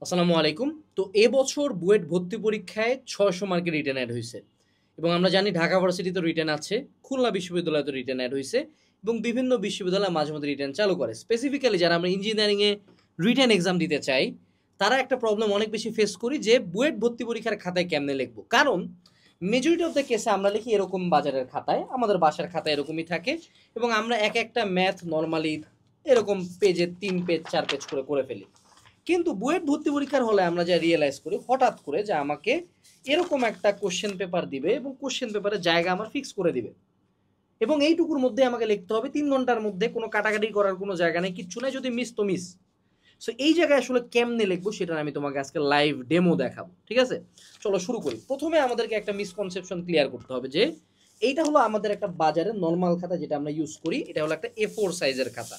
আসসালামু আলাইকুম। তো এবছর বুয়েট ভর্তি পরীক্ষায় ৬০০ মার্কের রিটেন অ্যাড হইছে। এবং আমরা জানি ঢাকা ভার্সিটিতে রিটেন আছে, খুলনা বিশ্ববিদ্যালয়তে রিটেন অ্যাড হইছে এবং বিভিন্ন বিশ্ববিদ্যালয় মাঝে মধ্যে রিটেন চালু করে। স্পেসিফিক্যালি যারা আমরা ইঞ্জিনিয়ারিংয়ে রিটেন এক্সাম দিতে চাই, তারা একটা প্রবলেম অনেক বেশি ফেস করি যে বুয়েট ভর্তি পরীক্ষার খাতায় কেমনে লিখব? কারণ মেজরিটি অফ দ্য কেসে আমরা লিখি এরকম বাজারের খাতায়, আমাদের বাসার খাতায় এরকমই থাকে এবং আমরা একটা ম্যাথ নরমালি এরকম পেজে ৩ পেজ ৪ পেজ করে ফেলি। কিন্তু বুয়েট ভর্তি পরীক্ষার হলে আমরা যা রিয়েলাইজ করি হঠাৎ করে যে আমাকে এরকম একটা কোশ্চেন পেপার দিবে এবং কোশ্চেন পেপারের জায়গা আমার ফিক্স করে দিবে এবং এইটুকুর মধ্যে আমাকে লিখতে হবে ৩ ঘন্টার মধ্যে, কোনো কাটাকাটি করার কোনো জায়গা নেই, কিচ্ছু নেই, যদি মিস তো মিস। সো এই জায়গায় আসলে কেমনে লিখবো সেটা আমি তোমাকে আজকে লাইভ ডেমো দেখাবো, ঠিক আছে? চলো শুরু করি। প্রথমে আমাদেরকে একটা মিসকনসেপশন ক্লিয়ার করতে হবে যে এইটা হলো আমাদের একটা বাজারের নর্মাল খাতা যেটা আমরা ইউজ করি, এটা হলো একটা A4 সাইজের খাতা।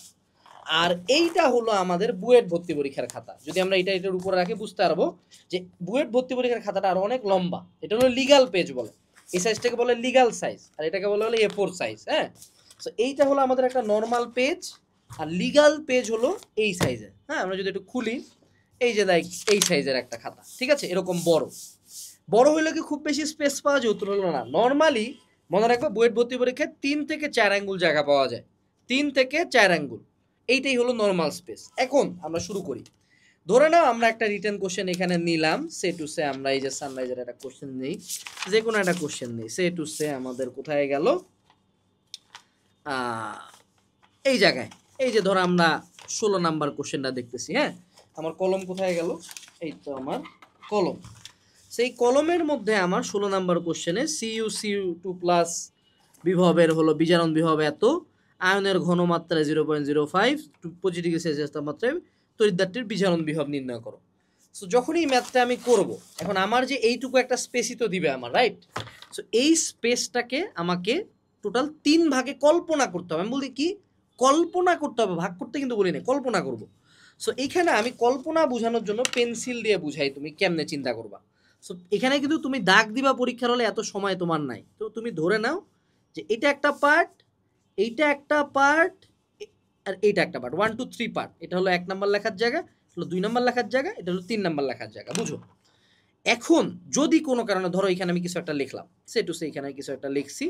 আর এইটা হলো আমাদের বুয়েট ভর্তি পরীক্ষার খাতা। যদি আমরা এটার উপরে রাখি বুঝতে পারবো যে বুয়েট ভর্তি পরীক্ষার খাতাটা আরো অনেক লম্বা। এটা হলো লিগাল পেজ বলে, এই সাইজটাকে বলে লিগাল সাইজ, আর এটাকে বলে হলো A4 সাইজ। হ্যাঁ, সো এইটা হলো আমাদের একটা নর্মাল পেজ, আর লিগাল পেজ হলো এই সাইজের। হ্যাঁ, আমরা যদি একটু খুলি, এই যে দেখ এই সাইজের একটা খাতা, ঠিক আছে? এরকম বড় বড় হইলে কি খুব বেশি স্পেস পাওয়া যায়? উত্তর হলো না। নর্মালি মনে রাখবে বুয়েট ভর্তি পরীক্ষায় 3 থেকে 4 আঙ্গুল জায়গা পাওয়া যায়, 3 থেকে 4 আঙ্গুল, এইটাই হলো নর্মাল স্পেস। এখন আমরা শুরু করি। ধরে নাও আমরা একটা রিটেন কোশ্চেন এখানে নিলাম, সে টু সে আমরা এই যে সানরাইজের একটা কোশ্চেন নেই, যে কোনো একটা কোশ্চেন নেই, সে টু সে আমাদের কোথায় গেল এই জায়গায়। এই যে ধরো আমরা 16 নাম্বার কোশ্চেনটা দেখতেছি। হ্যাঁ, আমার কলম কোথায় গেল? এই তো আমার কলম। সেই কলমের মধ্যে আমার 16 নাম্বার কোশ্চেনে Cu2+ বিভবের হলো বিজারণ বিভব এত, আয়নের ঘনমাত্রা 0.05, 25 ডিগ্রি সেলসিয়াস তাপমাত্রায় তড়িৎদ্বারটির বিজারণ বিভব নির্ণয় করো। সো যখন এই ম্যাথটা আমি করব, এখন আমার যে এইটুকু একটা স্পেসই তো দিবে আমার, রাইট? সো এই স্পেসটাকে আমাকে টোটাল 3 ভাগে কল্পনা করতে হবে। আমি বলি কি কল্পনা করতে হবে, ভাগ করতে কিন্তু বলি না, কল্পনা করব। সো এইখানে আমি কল্পনা বোঝানোর জন্য পেন্সিল দিয়ে বুঝাই, তুমি কেমনে চিন্তা করবা। সো এখানে কিন্তু তুমি দাগ দিবা পরীক্ষার হলে, এত সময় তোমার নাই। তো তুমি ধরে নাও যে এটা একটা পার্ট, এইটা একটা পার্ট, আর এইটা একটা পার্ট, 1 2 3 পার্ট। এটা হলো 1 নাম্বার লেখার জায়গা, হলো 2 নাম্বার লেখার জায়গা, এটা হলো 3 নাম্বার লেখার জায়গা, বুঝো? এখন যদি কোনো কারণে ধরো এখানে আমি কিছু একটা লিখলাম, সে টু সে এখানে কিছু একটা লিখছি,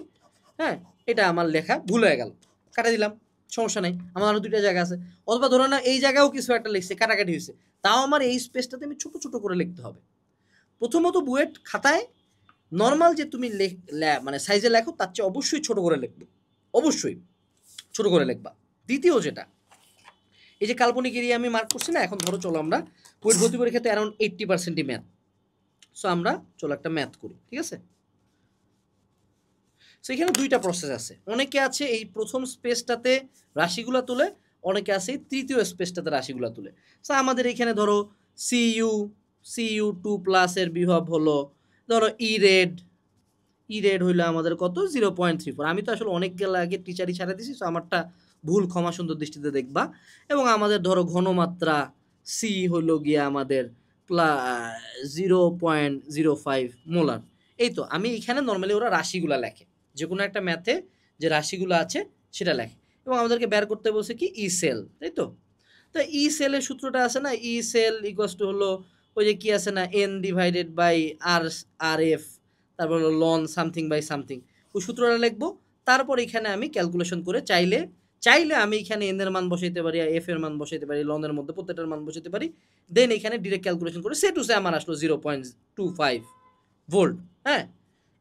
হ্যাঁ, এটা আমার লেখা ভুল হয়ে গেল, কাটা দিলাম, সমস্যা নাই, আমার আরো 2টা জায়গা আছে। অথবা ধরো না এই জায়গাও কিছু একটা লিখছে, কাটাকাটি হয়েছে, তাও আমার এই স্পেসটাতে আমি ছোট ছোট করে লিখতে হবে। প্রথমত বুয়েট খাতায় নর্মাল যে তুমি মানে সাইজে লেখো তার চেয়ে অবশ্যই ছোট করে লিখবে, অবশ্যই ছোট করে লিখবা। দ্বিতীয় যেটা, এই যে কাল্পনিক এরিয়া আমি মার্ক করছি না, এখন ধরো চলো আমরা বুয়েট ভর্তি পরীক্ষাতে অ্যারাউন্ড 80%ই ম্যাথ। সো আমরা চলো একটা ম্যাথ করি, ঠিক আছে? সো এখানে 2টা প্রসেস আছে। অনেকে আছে এই প্রথম স্পেসটাতে রাশিগুলা তুলে, অনেকে আছে এই তৃতীয় স্পেসটাতে রাশিগুলা তুলে। সো আমাদের এখানে ধরো Cu2+ এর বিভব হলো ধরো ই রেড হইলো আমাদের কত 0.34। আমি তো আসলে অনেক আগে টিচারই ছাড়া দিছি, সো আমারটা ভুল ক্ষমা সুন্দর দৃষ্টিতে দেখবা। এবং আমাদের ধরো ঘনমাত্রা সি হইলো গিয়ে আমাদের 0.05 মোলার। এই তো আমি এখানে নর্মালি ওরা রাশিগুলা লেখে, যে কোনো একটা ম্যাথে যে রাশিগুলো আছে সেটা লেখে। এবং আমাদেরকে বের করতে বলছে কি ই সেল, তাই তো? তো ই সেলের সূত্রটা আছে না, ই সেল ইকুয়ালস টু হলো ওই যে কি আছে না, N divided by R F, তারপর হলো লন সামথিং বাই সামথিং, ওই সূত্রটা লিখবো। তারপর এখানে আমি ক্যালকুলেশন করে চাইলে চাইলে আমি এখানে এন এর মান বসাইতে পারি, এফ এর মান বসাইতে পারি, লনের মধ্যে প্রত্যেকটার মান বসাইতে পারি। দেন এখানে ডিরেক্ট ক্যালকুলেশন করে সে টু সে আমার আসলো 0.25 ভোল্ট। হ্যাঁ,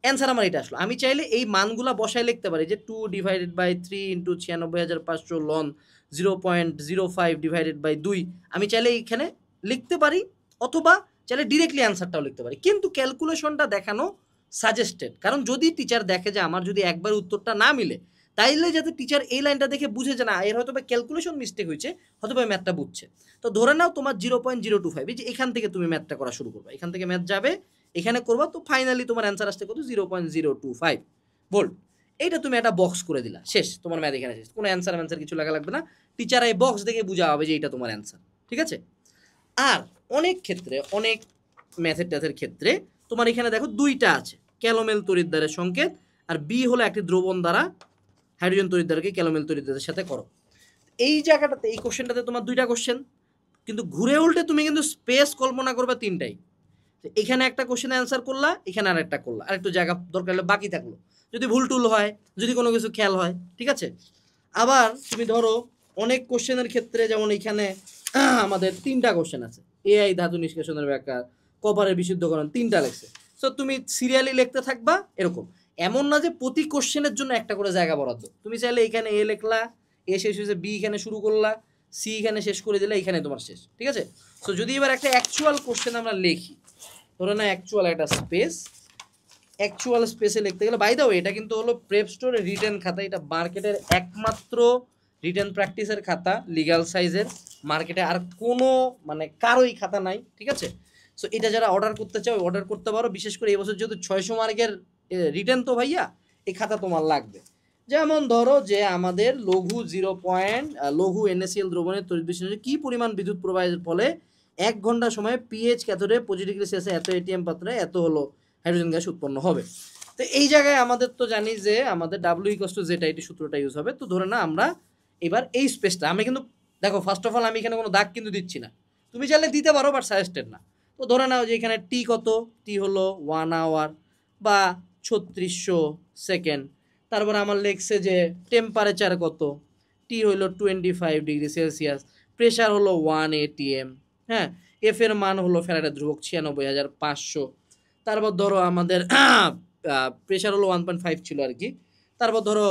অ্যান্সার আমার এটা আসলো। আমি চাইলে এই মানগুলা বসায় লিখতে পারি যে 2/3 ইন্টু 96,500 লন 0.05/2। আমি চাইলে এখানে লিখতে পারি, অথবা চাইলে ডিরেক্টলি অ্যান্সারটাও লিখতে পারি, কিন্তু ক্যালকুলেশনটা দেখানো সাজেস্টেড। কারণ যদি টিচার দেখে যে আমার যদি একবার উত্তরটা না মিলে, তাইলে যাতে টিচার এই লাইনটা দেখে বুঝে যে না এর হয়তো বা ক্যালকুলেশন মিস্টেক হয়েছে, হয়তো বা ম্যাথটা বুঝছে। তো ধরে নাও তোমার 0.025, এই যে এখান থেকে তুমি ম্যাথটা করা শুরু করবে, এখান থেকে ম্যাথ যাবে, এখানে করবা, তো ফাইনালি তোমার অ্যান্সার আসতে কত 0.025 ভোল্ট। এইটা তুমি একটা বক্স করে দিলা, শেষ, তোমার ম্যাথ এখানে শেষ, কোনো অ্যান্সার কিছু লাগা লাগবে না। টিচার এই বক্স দেখে বুঝা হবে যে এটা তোমার অ্যান্সার, ঠিক আছে? আর অনেক ক্ষেত্রে, অনেক ম্যাথের ক্ষেত্রে তোমার এখানে দেখো 2টা আছে, ক্যালোমেল তড়িৎদ্বারের সংকেত, আর বি হলো একটি দ্রবণ দ্বারা হাইড্রোজেন তড়িৎদ্বারকে ক্যালোমেল তড়িৎদ্বারের সাথে করো। এই জায়গাটাতে এই কোশ্চেনটাতে তোমার 2টা কোশ্চেন, কিন্তু ঘুরে উল্টে তুমি কিন্তু স্পেস কল্পনা করবে তিনটাই। এখানে একটা কোশ্চেন অ্যান্সার করলা, এখানে আর একটা করলা, আর একটু জায়গা দরকার হলে বাকি থাকলো, যদি ভুল টুল হয়, যদি কোনো কিছু খেয়াল হয়, ঠিক আছে। আবার তুমি ধরো অনেক কোশ্চেনের ক্ষেত্রে যেমন এখানে আমাদের 3টা কোশ্চেন আছে, এআই ধাতু নিষ্কাশনের ব্যাখ্যা, কপারের বিশুদ্ধকরণ, 3টা লেখছে। সো তুমি সিরিয়ালি লিখতে থাকবা এরকম। এমন না যে প্রতি কোশ্চেনের জন্য একটা করে জায়গা বরাদ্দ, তুমি চাইলে এখানে এ লিখলা, এ শেষ হয়েছে, বি এখানে শুরু করলা, সি এখানে শেষ করে দিলে, এখানে তোমার শেষ, ঠিক আছে। সো যদি এবার একটা অ্যাকচুয়াল কোশ্চেন আমরা লিখি, ধরো না অ্যাকচুয়াল একটা স্পেস, অ্যাকচুয়াল স্পেসে লিখতে গেলে, বাই দ্য ওয়ে এটা কিন্তু হলো প্রেপ স্টোরের রিটেন খাতা, এটা মার্কেটের একমাত্র রিটেন প্র্যাকটিসের খাতা, লিগ্যাল সাইজের, মার্কেটে আর কোনো মানে কারোই খাতা নাই, ঠিক আছে। সো এটা যারা অর্ডার করতে চাও অর্ডার করতে পারো, বিশেষ করে এবছর যেহেতু 600 মার্কের রিটেন, তো ভাইয়া এই খাতা তোমার লাগবে। যেমন ধরো যে আমাদের লঘু 0 লঘু NaCl দ্রবণের তড়িৎ বিশ্লেষণে কি পরিমাণ বিদ্যুৎ প্রবাহের ফলে 1 ঘন্টা সময়ে পিএইচ ক্যাথোডে 25 ডিগ্রি সেলসিয়াসে এত এটিএম পাত্রে এত হলো হাইড্রোজেন গ্যাস উৎপন্ন হবে। তো এই জায়গায় আমাদের তো জানি যে আমাদের W=ZIT সূত্রটা ইউজ হবে। তো ধরে না আমরা এবার এই স্পেসটা, আমি কিন্তু দেখো ফার্স্ট অফ অল আমি এখানে কোনো দাগ কিন্তু দিচ্ছি না, তুমি চাইলে দিতে পারো বাট সাজেস্টেড না। তো ধরে নাও যে এখানে টি কত, টি হলো 1 আওয়ার বা 3600 সেকেন্ড। তারপর আমার লেখছে যে টেম্পারেচার কত, টি হলো 25 ডিগ্রি সেলসিয়াস, প্রেশার হলো 1 ATM, হ্যাঁ, এফ এর মান হলো ফ্যারাডের ধ্রুবক 96,500। তারপর ধরো আমাদের প্রেশার হলো 1.5 ছিল আর কি। তারপর ধরো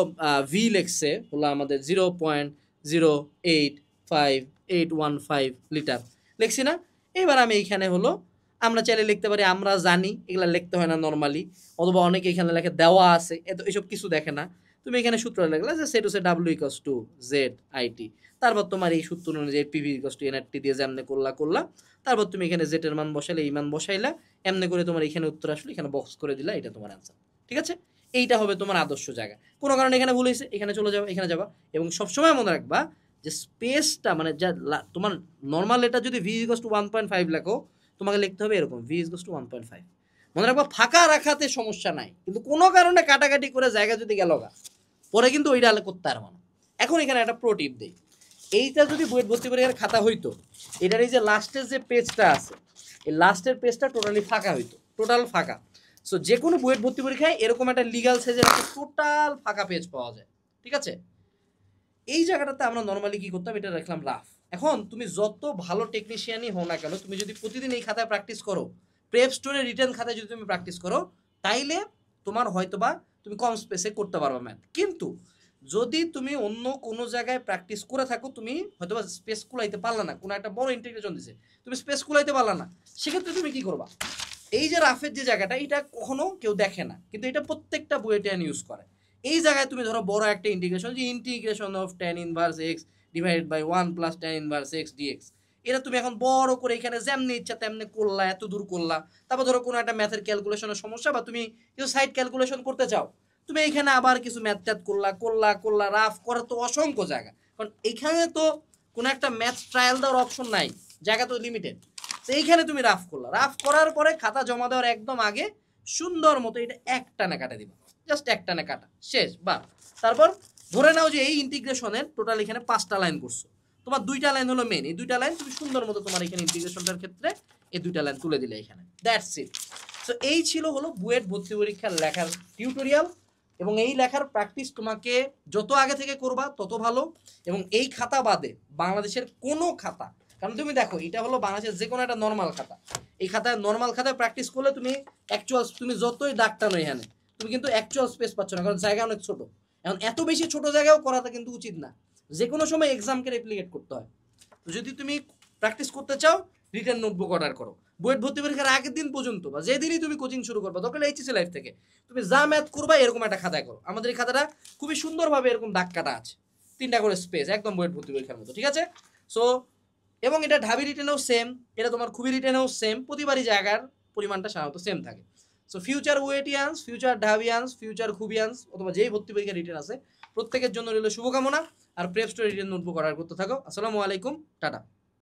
ভি লেখছে হলো আমাদের 0.085,815 লিটার লিখছি না। এবার আমি এইখানে হলো আমরা চাইলে লিখতে পারি আমরা জানি, এগুলা লিখতে হয় না নর্মালি, অথবা অনেকে এখানে লেখে দেওয়া আছে, এত এসব কিছু দেখে না। তুমি এখানে সূত্র লিখলা যে সেট হচ্ছে W=ZIT, তারপর তোমার এই সূত্র অনুযায়ী PV=nRT দিয়ে যেমনে করলা, তারপর তুমি এখানে জেড এর মান বসাইলে, এই মান বসাইলা, এমনি করে তোমার এখানে উত্তর আসলে এখানে বক্স করে দিলা, এটা তোমার অ্যান্সার, ঠিক আছে। এইটা হবে তোমার আদর্শ জায়গা। কোনো কারণে এখানে ভুল হয়েছে, এখানে চলে যাবে, এখানে যাবা। এবং সবসময় মনে রাখবা যে স্পেসটা মানে যা তোমার নর্মাল, এটা যদি V=1.5 লেখো, তোমাকে লিখতে হবে এরকম V=1.5। মনে রাখবা ফাঁকা রাখাতে সমস্যা নাই, কিন্তু কোনো কারণে কাটাকাটি করে জায়গা যদি গেল গা, পরে কিন্তু ওইটা করতে পারবো না। এখন এখানে একটা প্রো টিপ দেই, এইটা যদি বুয়েট ভর্তি পরীক্ষার খাতা হইতো, এটার এই যে লাস্টের যে পেজটা আছে, এই লাস্টের পেজটা টোটালি ফাঁকা হইতো, টোটাল ফাঁকা। সো যে কোনো বুয়েট ভর্তি পরীক্ষায় এরকম একটা লিগাল সাইজের একটা টোটাল ফাঁকা পেজ পাওয়া যায়, ঠিক আছে। এই জায়গাটাতে আমরা নর্মালি কি করতাম, এটা রাখলাম রাফ। এখন তুমি যত ভালো টেকনিশিয়ানই হও না কেন, তুমি যদি প্রতিদিন এই খাতায় প্র্যাকটিস করো, প্রেপ স্টোরের রিটার্ন খাতায় যদি তুমি প্র্যাকটিস করো, তাইলে তোমার হয়তোবা তুমি কম স্পেসে করতে পারবে ম্যাথ। কিন্তু যদি তুমি অন্য কোনো জায়গায় প্র্যাকটিস করে থাকো, তুমি হয়তোবা স্পেস কুলাইতে পারলা না, কোনো একটা বড় ইন্টিগ্রেশন দিছে, তুমি স্পেস কুলাইতে পারলা না, সেক্ষেত্রে তুমি কি করবা, এই যে রাফের যে জায়গাটা, এটা কখনো কেউ দেখে না, কিন্তু এটা প্রত্যেকটা বুয়েটিয়ান ইউজ করে। এই জায়গায় তুমি ধরো বড় একটা ইন্টিগ্রেশন, যে integration of tan inverse X divided by 1 plus tan inverse X DX, এটা তুমি এখন বড় করে এখানে যেমনি ইচ্ছা তেমনি করলা, এত দূর করলা। তারপর ধরো কোনো একটা ম্যাথের ক্যালকুলেশনের সমস্যা, বা তুমি কিছু সাইড ক্যালকুলেশন করতে চাও, তুমি এইখানে আবার কিছু ম্যাথ ট্যাথ করলা, রাফ করার তো অসংখ্য জায়গা, কারণ এইখানে তো কোনো একটা ম্যাথ ট্রায়াল দেওয়ার অপশন নাই, জায়গা তো লিমিটেড। তো এইখানে তুমি রাফ করলা, রাফ করার পরে খাতা জমা দেওয়ার একদম আগে সুন্দর মতো এটা একটানে কাটা দিবা, জাস্ট একটানে কাটা শেষ, বা তারপর ধরে নাও যে এই ইন্টিগ্রেশনের টোটাল এখানে 5টা লাইন করছো, তোমার 2টা লাইন হলো মেন, এই 2টা লাইন তুমি সুন্দর মতো তোমার এখানে ইন্টিগ্রেশনটার ক্ষেত্রে এই 2টা লাইন তুলে দিলে এখানে, দ্যাটস ইট। সো এই ছিল হলো বুয়েট ভর্তি পরীক্ষার লেখার টিউটোরিয়াল। এবং এই লেখার প্র্যাকটিস তোমাকে যত আগে থেকে করবা তত ভালো। এবং এই খাতা বাদে বাংলাদেশের কোনো খাতা, কারণ তুমি দেখো এটা হলো বাংলাদেশের যে কোনো একটা নর্মাল খাতা, এই খাতায় নর্মাল খাতায় প্র্যাকটিস করলে তুমি অ্যাকচুয়াল, তুমি যতই দাগটা নয় এখানে, তুমি কিন্তু অ্যাকচুয়াল স্পেস পাচ্ছ না, কারণ জায়গা অনেক ছোট। এখন এত বেশি ছোট জায়গাও করাটা কিন্তু উচিত না, যে কোনো সময় এক্সামকে রেপ্লিকেট করতে হয়। তো যদি তুমি প্র্যাকটিস করতে চাও, রিটেন নোটবুক অর্ডার করো, বুয়েট ভর্তি পরীক্ষার আগের দিন পর্যন্ত বা যেদিনই তুমি কোচিং শুরু করবা, দরকার এইচএসসি লাইফ থেকে, তুমি যা ম্যাথ করবা এরকম একটা খাতায় করো। আমাদের এই খাতাটা খুবই সুন্দরভাবে এরকম দাগ কাটা আছে, 3টা করে স্পেস, একদম বুয়েট ভর্তি পরীক্ষার মতো, ঠিক আছে। সো এবং এটা ঢাবি রিটেনেও সেম, এটা তোমার খুবই রিটেনেও সেম, প্রতিবারই জায়গার পরিমাণটা সাধারণত সেম থাকে। সো ফিউচার বুয়েটিয়ান্স, ফিউচার ঢাবিয়ান্স, ফিউচার খুবিয়ান্স অথবা যেই ভর্তি পরীক্ষা রিটেন আছে, প্রত্যেকের জন্য রইল শুভকামনা। আর prep story written notebook order করতে থাকো। আসসালামু আলাইকুম, টাটা।